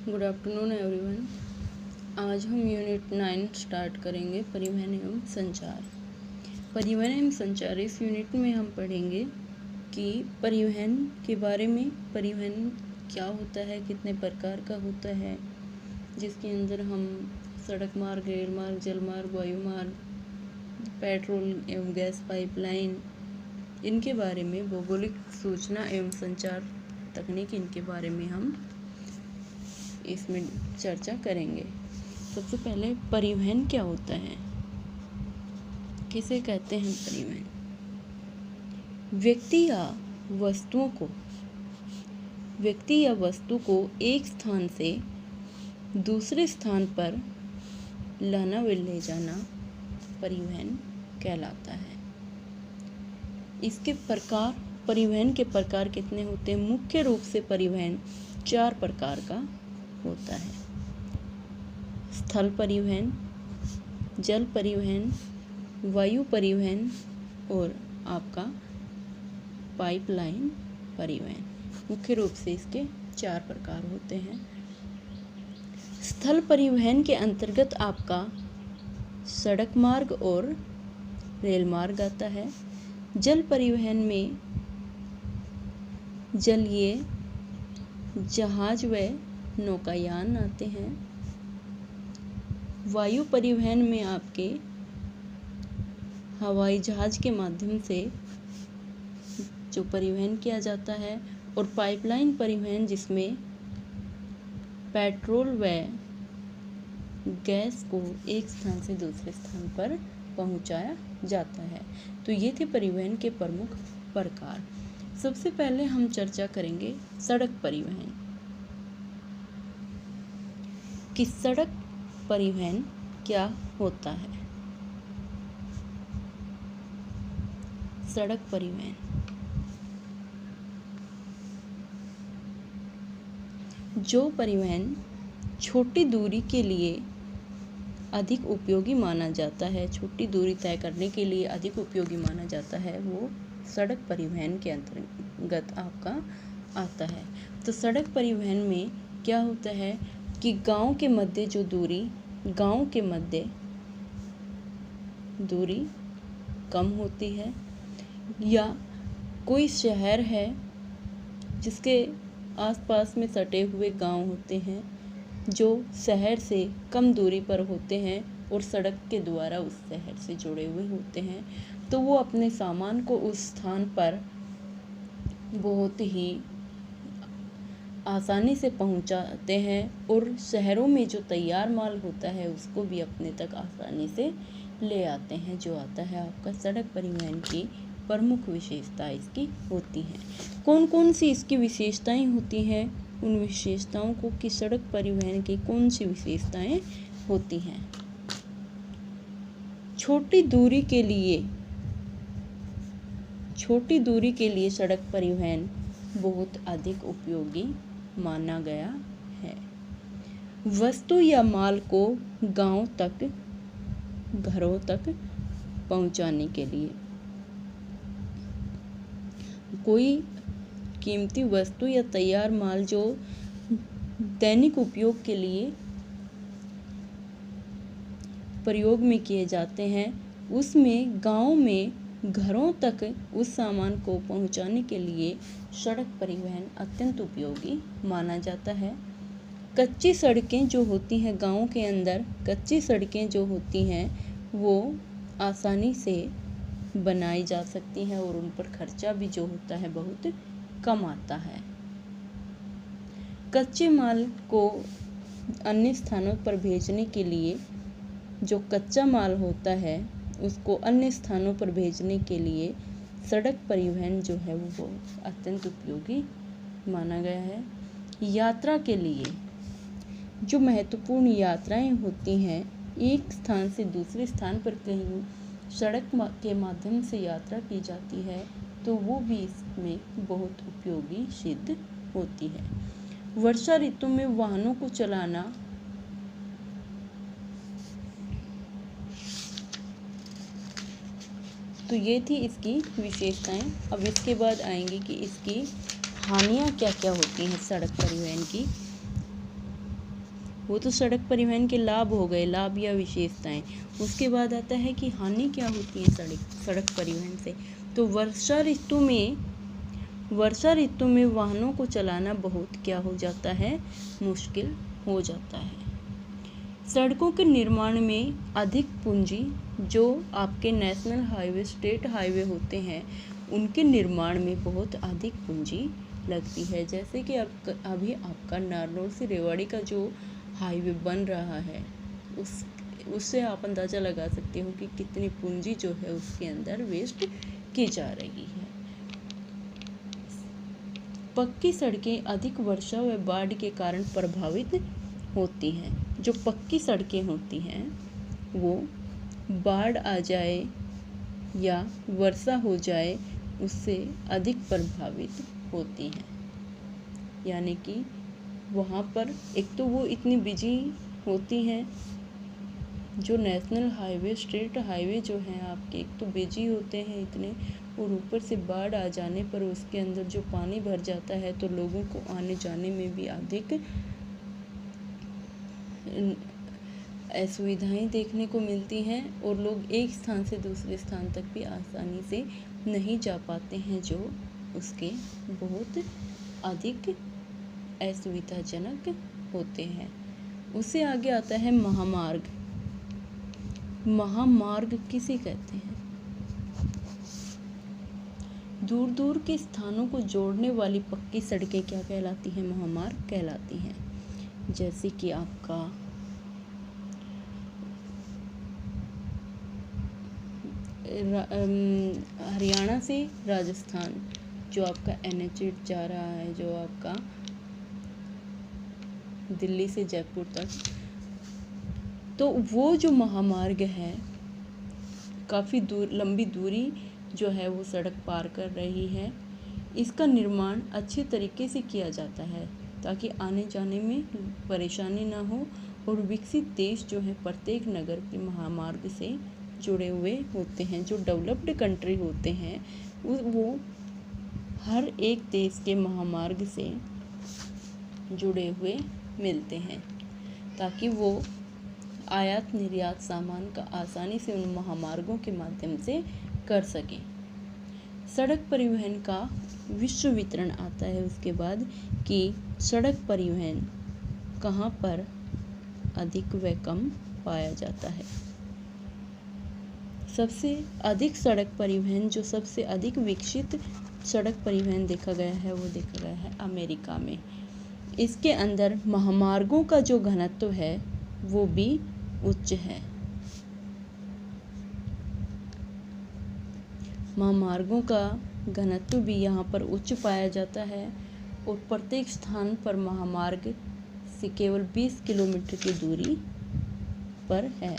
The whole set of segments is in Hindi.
Good afternoon everyone. आज हम यूनिट 9 स्टार्ट करेंगे, परिवहन एवं संचार। परिवहन एवं संचार इस यूनिट में हम पढ़ेंगे कि परिवहन के बारे में, परिवहन क्या होता है, कितने प्रकार का होता है, जिसके अंदर हम सड़क मार्ग, रेल मार्ग, जल मार्ग, वायु मार्ग, पेट्रोल एवं गैस पाइपलाइन, इनके बारे में, भौगोलिक सूचना एवं संचार तकनीक, इनके बारे में हम इसमें चर्चा करेंगे। सबसे पहले परिवहन क्या होता है, किसे कहते हैं परिवहन? व्यक्ति या वस्तु को एक स्थान से दूसरे स्थान पर लाना व ले जाना परिवहन कहलाता है। इसके प्रकार, परिवहन के प्रकार कितने होते हैं? मुख्य रूप से परिवहन 4 प्रकार का होता है। स्थल परिवहन, जल परिवहन, वायु परिवहन और आपका पाइपलाइन परिवहन। मुख्य रूप से इसके 4 प्रकार होते हैं। स्थल परिवहन के अंतर्गत आपका सड़क मार्ग और रेल मार्ग आता है। जल परिवहन में जलीय जहाज व नौकायान आते हैं। वायु परिवहन में आपके हवाई जहाज के माध्यम से जो परिवहन किया जाता है, और पाइपलाइन परिवहन जिसमें पेट्रोल व गैस को एक स्थान से दूसरे स्थान पर पहुंचाया जाता है। तो ये थे परिवहन के प्रमुख प्रकार। सबसे पहले हम चर्चा करेंगे सड़क परिवहन कि सड़क परिवहन क्या होता है। सड़क परिवहन जो परिवहन छोटी दूरी के लिए अधिक उपयोगी माना जाता है, छोटी दूरी तय करने के लिए अधिक उपयोगी माना जाता है, वो सड़क परिवहन के अंतर्गत आपका आता है। तो सड़क परिवहन में क्या होता है कि गांव के मध्य दूरी कम होती है, या कोई शहर है जिसके आसपास में सटे हुए गांव होते हैं जो शहर से कम दूरी पर होते हैं और सड़क के द्वारा उस शहर से जुड़े हुए होते हैं, तो वो अपने सामान को उस स्थान पर बहुत ही आसानी से पहुंचाते हैं, और शहरों में जो तैयार माल होता है उसको भी अपने तक आसानी से ले आते हैं। जो आता है आपका सड़क परिवहन की प्रमुख विशेषता इसकी होती हैं। कौन कौन सी इसकी विशेषताएं होती हैं, उन विशेषताओं को कि सड़क परिवहन की कौन सी विशेषताएं होती हैं। छोटी दूरी के लिए सड़क परिवहन बहुत अधिक उपयोगी माना गया है। वस्तु या माल को गांव तक, घरों तक पहुंचाने के लिए, कोई कीमती वस्तु या तैयार माल जो दैनिक उपयोग के लिए प्रयोग में किए जाते हैं, उसमें गांव में घरों तक उस सामान को पहुंचाने के लिए सड़क परिवहन अत्यंत उपयोगी माना जाता है। कच्ची सड़कें जो होती हैं गांव के अंदर, कच्ची सड़कें जो होती हैं वो आसानी से बनाई जा सकती हैं, और उन पर खर्चा भी जो होता है बहुत कम आता है। कच्चे माल को अन्य स्थानों पर भेजने के लिए, जो कच्चा माल होता है उसको अन्य स्थानों पर भेजने के लिए सड़क परिवहन जो है वो अत्यंत उपयोगी माना गया है। यात्रा के लिए जो महत्वपूर्ण यात्राएं होती हैं, एक स्थान से दूसरे स्थान पर कहीं सड़क के माध्यम से यात्रा की जाती है, तो वो भी इसमें बहुत उपयोगी सिद्ध होती है। वर्षा ऋतु में वाहनों को चलाना तो ये थी इसकी विशेषताएं। अब इसके बाद आएंगे कि इसकी हानियां क्या क्या होती हैं सड़क परिवहन की। वो तो सड़क परिवहन के लाभ हो गए, लाभ या विशेषताएं। उसके बाद आता है कि हानि क्या होती है सड़क परिवहन से। तो वर्षा ऋतु में वाहनों को चलाना बहुत क्या हो जाता है, मुश्किल हो जाता है। सड़कों के निर्माण में अधिक पूंजी, जो आपके नेशनल हाईवे, स्टेट हाईवे होते हैं, उनके निर्माण में बहुत अधिक पूंजी लगती है। जैसे कि अभी आपका नारनौल से रेवाड़ी का जो हाईवे बन रहा है, उससे आप अंदाज़ा लगा सकते हो कि कितनी पूंजी जो है उसके अंदर वेस्ट की जा रही है। पक्की सड़कें अधिक वर्षा व बाढ़ के कारण प्रभावित होती हैं। जो पक्की सड़कें होती हैं वो बाढ़ आ जाए या वर्षा हो जाए उससे अधिक प्रभावित होती हैं। यानी कि वहाँ पर एक तो वो इतनी बिजी होती हैं, जो नेशनल हाईवे, स्टेट हाईवे जो हैं आपके, एक तो बिजी होते हैं इतने, और ऊपर से बाढ़ आ जाने पर उसके अंदर जो पानी भर जाता है तो लोगों को आने जाने में भी अधिक असुविधाएं देखने को मिलती हैं, और लोग एक स्थान से दूसरे स्थान तक भी आसानी से नहीं जा पाते हैं, जो उसके बहुत अधिक असुविधाजनक होते हैं। उससे आगे आता है महामार्ग। महामार्ग किसे कहते हैं? दूर दूर के स्थानों को जोड़ने वाली पक्की सड़कें क्या कहलाती हैं? महामार्ग कहलाती हैं। जैसे कि आपका हरियाणा से राजस्थान जो आपका NH8 जा रहा है, जो आपका दिल्ली से जयपुर तक, तो वो जो महामार्ग है, काफ़ी लंबी दूरी जो है वो सड़क पार कर रही है। इसका निर्माण अच्छे तरीके से किया जाता है ताकि आने जाने में परेशानी ना हो, और विकसित देश जो है प्रत्येक नगर के महामार्ग से जुड़े हुए होते हैं। जो डेवलप्ड कंट्री होते हैं वो हर एक देश के महामार्ग से जुड़े हुए मिलते हैं, ताकि वो आयात निर्यात सामान का आसानी से उन महामार्गों के माध्यम से कर सकें। सड़क परिवहन का विश्व वितरण आता है उसके बाद, कि सड़क परिवहन कहाँ पर अधिक व कम पाया जाता है। सबसे अधिक सड़क परिवहन, जो सबसे अधिक विकसित सड़क परिवहन देखा गया है, वो देखा गया है अमेरिका में। इसके अंदर महामार्गों का जो घनत्व है वो भी उच्च है। महामार्गों का घनत्व भी यहाँ पर उच्च पाया जाता है, और प्रत्येक स्थान पर महामार्ग से केवल 20 किलोमीटर की दूरी पर है।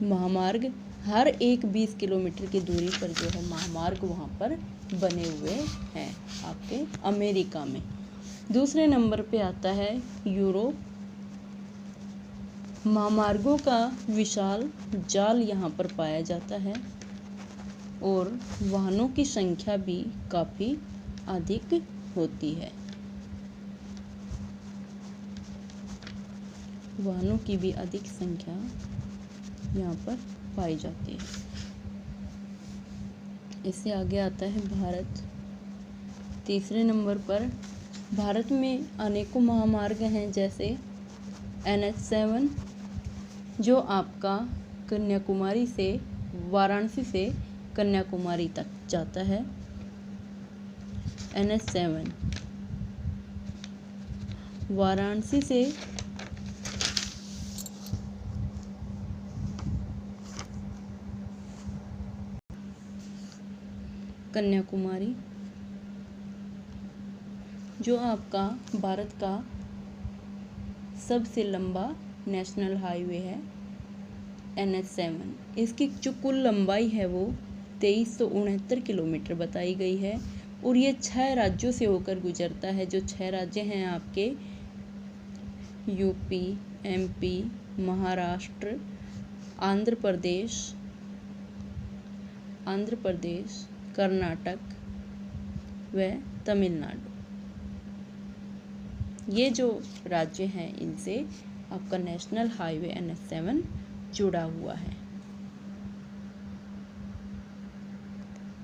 महामार्ग हर एक 20 किलोमीटर की दूरी पर जो है महामार्ग वहाँ पर बने हुए हैं आपके अमेरिका में। दूसरे नंबर पे आता है यूरोप। महामार्गों का विशाल जाल यहाँ पर पाया जाता है, और वाहनों की संख्या भी काफ़ी अधिक होती है। वाहनों की भी अधिक संख्या यहाँ पर पाई जाती है। इससे आगे आता है भारत। तीसरे नंबर पर भारत में अनेकों महामार्ग हैं, जैसे NH7 जो आपका कन्याकुमारी से, वाराणसी से कन्याकुमारी तक जाता है। NH7 वाराणसी से कन्याकुमारी, जो आपका भारत का सबसे लंबा नेशनल हाईवे है NH7। इसकी जो कुल लंबाई है वो 2369 किलोमीटर बताई गई है, और ये 6 राज्यों से होकर गुजरता है। जो 6 राज्य हैं आपके UP, MP, महाराष्ट्र, आंध्र प्रदेश, कर्नाटक व तमिलनाडु। ये जो राज्य हैं इनसे आपका नेशनल हाईवे NH7 जुड़ा हुआ है।